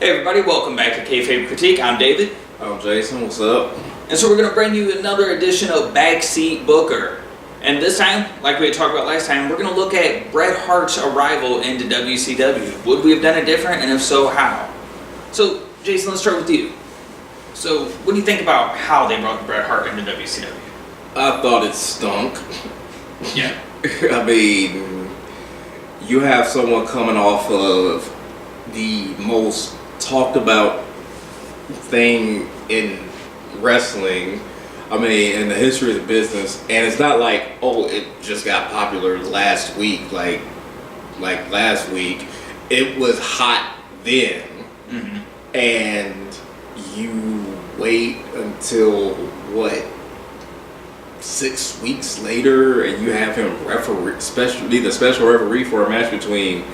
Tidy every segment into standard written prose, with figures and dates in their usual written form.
Hey everybody, welcome back to Kayfabe Critique. I'm David. I'm Jason, what's up? And so we're going to bring you another edition of Backseat Booker. And this time, like we had talked about last time, we're going to look at Bret Hart's arrival into WCW. Would we have done it different, and if so, how? So, Jason, let's start with you. So, what do you think about how they brought Bret Hart into WCW? I thought it stunk. Yeah. I mean, you have someone coming off of the most talked about thing in wrestling, I mean, in the history of the business, and it's not like, oh, it just got popular last week, like last week. It was hot then, and you wait until what, 6 weeks later, and you have him be the special referee for a match between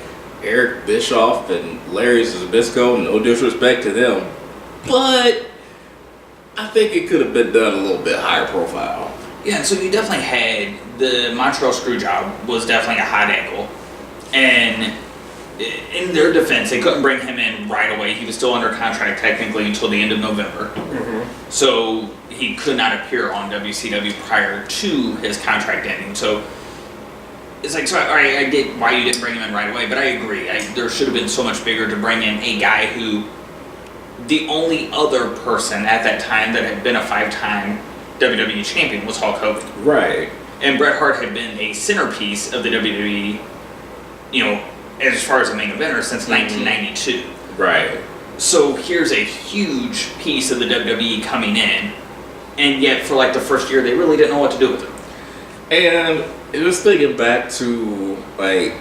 Eric Bischoff and Larry Zbyszko. No disrespect to them, but I think it could have been done a little bit higher profile. Yeah, and so you definitely had the Montreal Screwjob was definitely a hot angle, and in their defense, they couldn't bring him in right away. He was still under contract technically until the end of November, so he could not appear on WCW prior to his contract ending. So it's like, so I get why you didn't bring him in right away, but I agree. There should have been so much bigger to bring in a guy who, the only other person at that time that had been a 5-time WWE champion was Hulk Hogan. Right. And Bret Hart had been a centerpiece of the WWE, you know, as far as a main eventer since 1992. Right. So here's a huge piece of the WWE coming in, and yet for like the first year, they really didn't know what to do with him. And just thinking back to like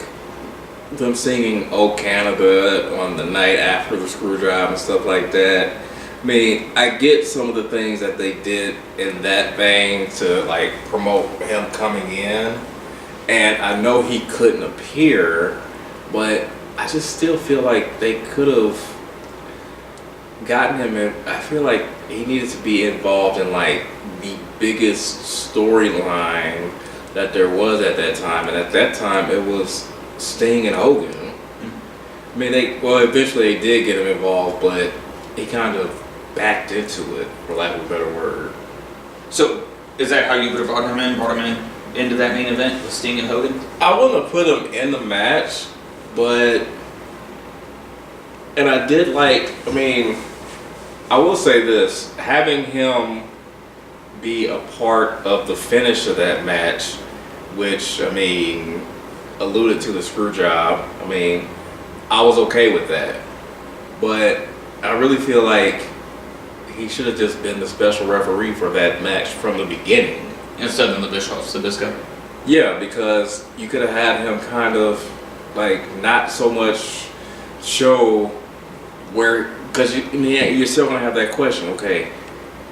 them singing "Oh Canada" on the night after the Screwjob and stuff like that. I mean, I get some of the things that they did in that vein to like promote him coming in, and I know he couldn't appear, but I just still feel like they could have gotten him in. I feel like he needed to be involved in like the biggest storyline that there was at that time, and at that time it was Sting and Hogan. I mean, eventually they did get him involved, but he kind of backed into it, for lack of a better word. So is that how you would have brought him in into that main event with Sting and Hogan? I wouldn't have put him in the match, but, and I did like, I mean, I will say this, having him be a part of the finish of that match, which, I mean, alluded to the Screwjob. I mean, I was okay with that, but I really feel like he should have just been the special referee for that match from the beginning Instead of the Bischoff Zbyszko? Yeah, because you could have had him kind of like not so much show where, because you're still gonna have that question. Okay,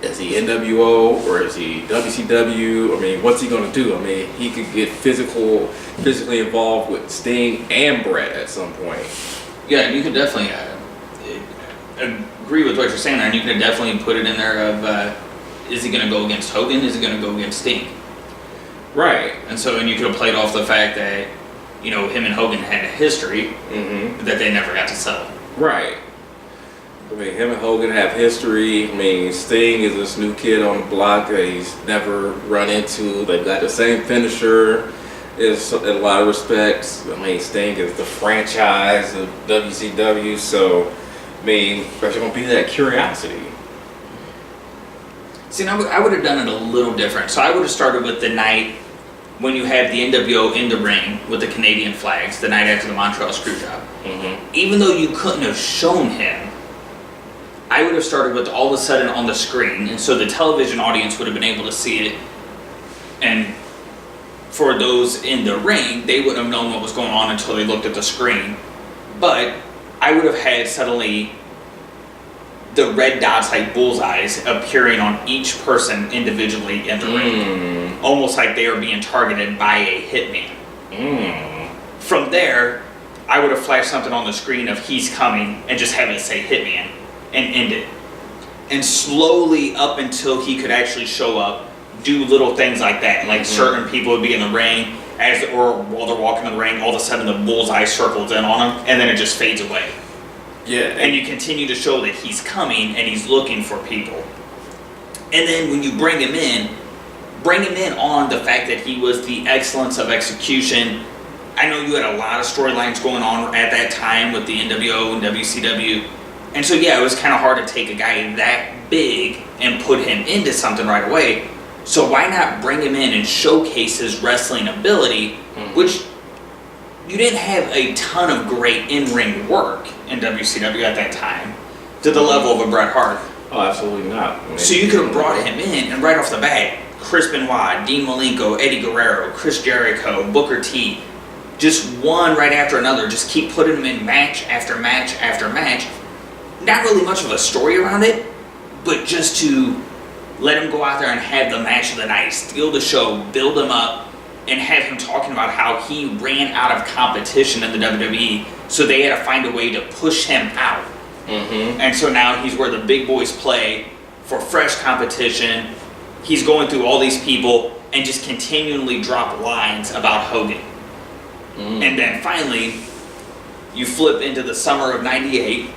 is he NWO or is he WCW? I mean, what's he gonna do? I mean, he could get physically involved with Sting and Bret at some point. Yeah, you could definitely agree with what you're saying there, and you could definitely put it in there of, is he gonna go against Hogan? Is he gonna go against Sting? Right. And you could have played off the fact that, you know, him and Hogan had a history that they never got to settle. Right. I mean, him and Hogan have history. I mean, Sting is this new kid on the block that he's never run into. They've got the same finisher in a lot of respects. I mean, Sting is the franchise of WCW, so, I mean, there's going to be that curiosity. See, now I would have done it a little different. So I would have started with the night when you have the NWO in the ring with the Canadian flags, the night after the Montreal Screwjob. Even though you couldn't have shown him, I would have started with all of a sudden on the screen, and so the television audience would have been able to see it. And for those in the ring, they wouldn't have known what was going on until they looked at the screen. But I would have had suddenly the red dots like bullseyes appearing on each person individually in the ring. Almost like they are being targeted by a hitman. From there, I would have flashed something on the screen of he's coming and just have it say hitman and end it. And slowly up until he could actually show up, do little things like that. Like certain people would be in the ring, or while they're walking in the ring, all of a sudden the bullseye circles in on them, and then it just fades away. Yeah. And you continue to show that he's coming and he's looking for people. And then when you bring him in on the fact that he was the excellence of execution. I know you had a lot of storylines going on at that time with the NWO and WCW. And so, yeah, it was kind of hard to take a guy that big and put him into something right away. So why not bring him in and showcase his wrestling ability, which you didn't have a ton of great in-ring work in WCW at that time to the level of a Bret Hart. Oh, absolutely not. So you could have brought him in, and right off the bat, Chris Benoit, Dean Malenko, Eddie Guerrero, Chris Jericho, Booker T, just one right after another, just keep putting them in match after match after match. Not really much of a story around it, but just to let him go out there and have the match of the night, steal the show, build him up, and have him talking about how he ran out of competition in the WWE, so they had to find a way to push him out. And so now he's where the big boys play for fresh competition. He's going through all these people and just continually drop lines about Hogan. And then finally, you flip into the summer of '98,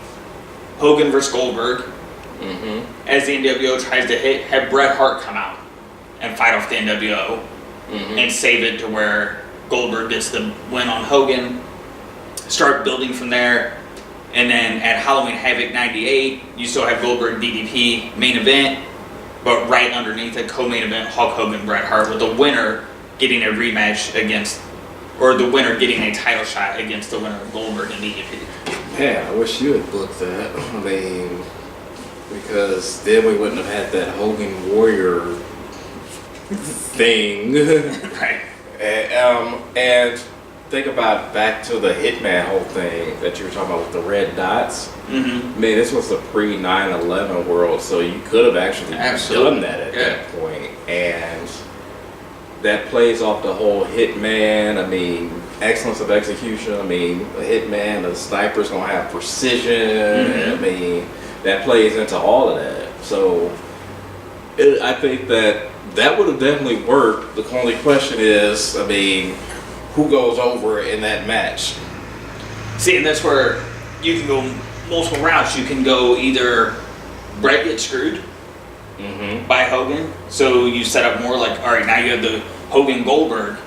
Hogan versus Goldberg, as the NWO tries to have Bret Hart come out and fight off the NWO and save it to where Goldberg gets the win on Hogan, start building from there. And then at Halloween Havoc '98, you still have Goldberg DDP main event, but right underneath it, co-main event, Hulk Hogan, Bret Hart, with the winner getting a rematch against, or the winner getting a title shot against the winner of Goldberg and DDP. Man, I wish you had booked that. I mean, because then we wouldn't have had that Hogan Warrior thing. Right. And think about back to the Hitman whole thing that you were talking about with the red dots. Man, this was the pre 9/11 world, so you could have actually done that at that point. And that plays off the whole Hitman. I mean, excellence of execution. I mean, a Hitman, the sniper's gonna have precision. I mean, that plays into all of that. So I think that would have definitely worked. The only question is, I mean, who goes over in that match? See, and that's where you can go multiple routes. You can go either Bret gets screwed by Hogan, so you set up more like, all right, now you have the Hogan Goldberg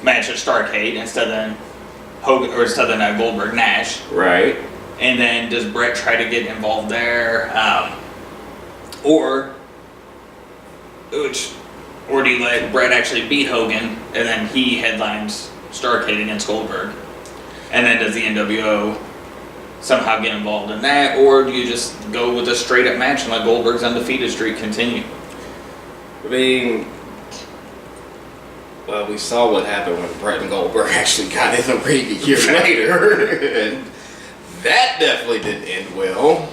match at Starrcade instead than Goldberg Nash, right? And then does Bret try to get involved there, or do you let Bret actually beat Hogan and then he headlines Starrcade against Goldberg? And then does the NWO somehow get involved in that? Or do you just go with a straight up match and let Goldberg's undefeated streak continue? I mean, well, we saw what happened when Bret and Goldberg actually got in the ring a year later. And that definitely didn't end well.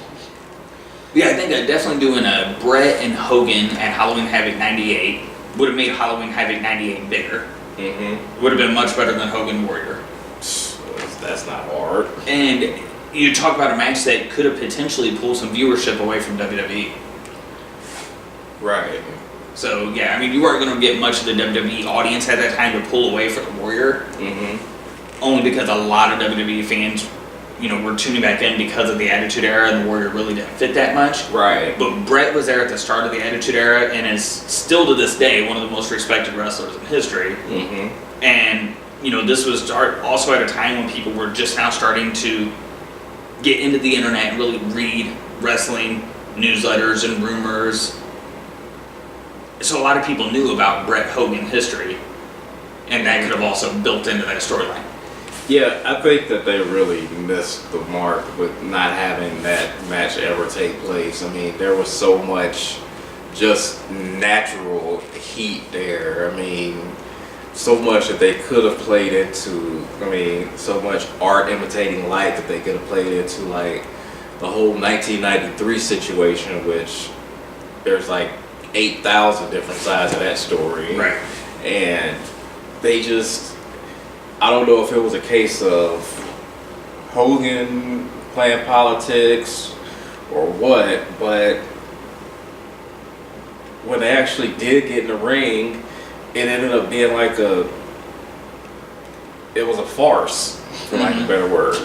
Yeah, I think that definitely doing a Bret and Hogan at Halloween Havoc '98 would have made Halloween Havoc '98 bigger. Would have been much better than Hogan Warrior. That's not hard. And you talk about a match that could have potentially pulled some viewership away from WWE. Right. So, yeah, I mean, you weren't going to get much of the WWE audience at that time to pull away for the Warrior. Only because a lot of WWE fans, were tuning back in because of the Attitude Era, and the Warrior really didn't fit that much. Right. But Bret was there at the start of the Attitude Era and is still to this day one of the most respected wrestlers in history. And, this was also at a time when people were just now starting to get into the internet and really read wrestling newsletters and rumors. So a lot of people knew about Bret Hogan history, and that could have also built into that storyline. Yeah, I think that they really missed the mark with not having that match ever take place. I mean, there was so much just natural heat there. I mean, so much that they could have played into. I mean, so much art imitating life that they could have played into, like the whole 1993 situation, which there's like 8,000 different sides of that story. Right. And they just, I don't know if it was a case of Hogan playing politics or what, but when they actually did get in the ring, it ended up being like it was a farce, for lack of a better word.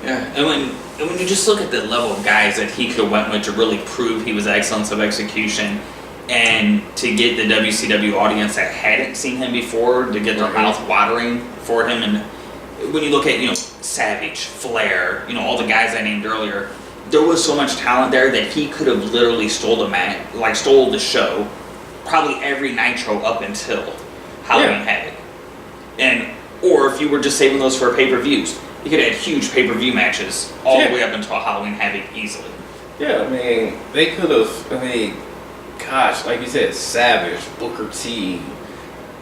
Yeah, and And when you just look at the level of guys that he could have went with to really prove he was excellence of execution, and to get the WCW audience that hadn't seen him before to get their mouth watering for him, and when you look at Savage, Flair, all the guys I named earlier, there was so much talent there that he could have literally stole the show, probably every Nitro up until Halloween Havoc, or if you were just saving those for pay-per-views. You could have had huge pay-per-view matches all the way up until Halloween Havoc easily. Yeah, I mean, they could have, gosh, like you said, Savage, Booker T,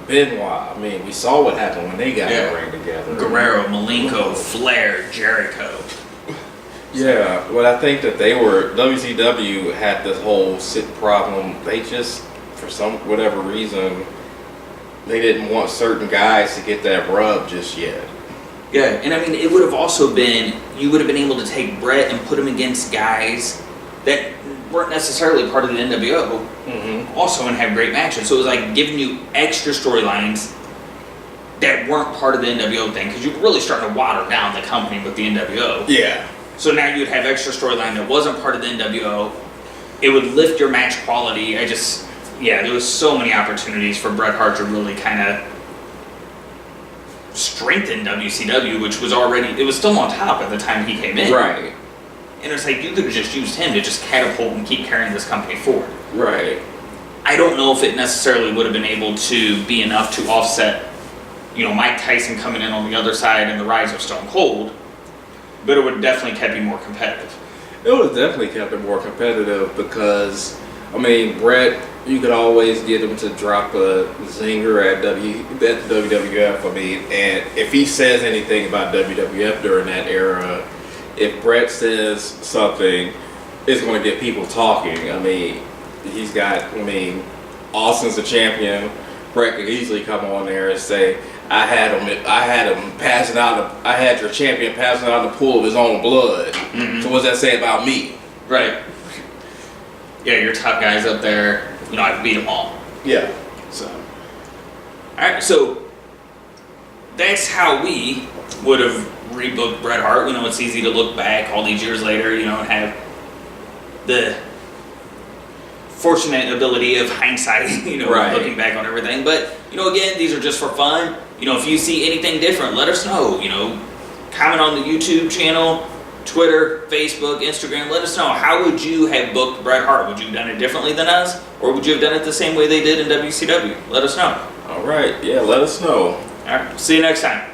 Benoit. I mean, we saw what happened when they got in the ring together. Guerrero, Malenko, Flair, Jericho. Yeah, but I think that WCW had this whole sick problem. They just, for whatever reason, they didn't want certain guys to get that rub just yet. Yeah, and I mean, it would have also been, you would have been able to take Bret and put him against guys that weren't necessarily part of the NWO, also, and have great matches. So it was like giving you extra storylines that weren't part of the NWO thing, because you're really starting to water down the company with the NWO. Yeah. So now you'd have extra storyline that wasn't part of the NWO. It would lift your match quality. There was so many opportunities for Bret Hart to really kind of strengthen WCW, which was it was still on top at the time he came in. Right. And it's like, you could have just used him to just catapult and keep carrying this company forward. Right. I don't know if it necessarily would have been able to be enough to offset, Mike Tyson coming in on the other side and the rise of Stone Cold, but it would have definitely kept you more competitive. It would have definitely kept it more competitive because, Bret, you could always get him to drop a zinger at WWF. And if he says anything about WWF during that era, if Bret says something, it's going to get people talking. He's got, Austin's the champion. Bret could easily come on there and say, I had him passing out. I had your champion passing out in the pool of his own blood. So what's that say about me? Right. Yeah, your top guys up there. I beat them all. Yeah. So. All right. So that's how we would have rebooked Bret Hart. It's easy to look back all these years later. And have the fortunate ability of hindsight. Looking back on everything. But again, these are just for fun. If you see anything different, let us know. Comment on the YouTube channel, Twitter, Facebook, Instagram. Let us know. How would you have booked Bret Hart? Would you have done it differently than us? Or would you have done it the same way they did in WCW? Let us know. All right. Yeah, let us know. All right. See you next time.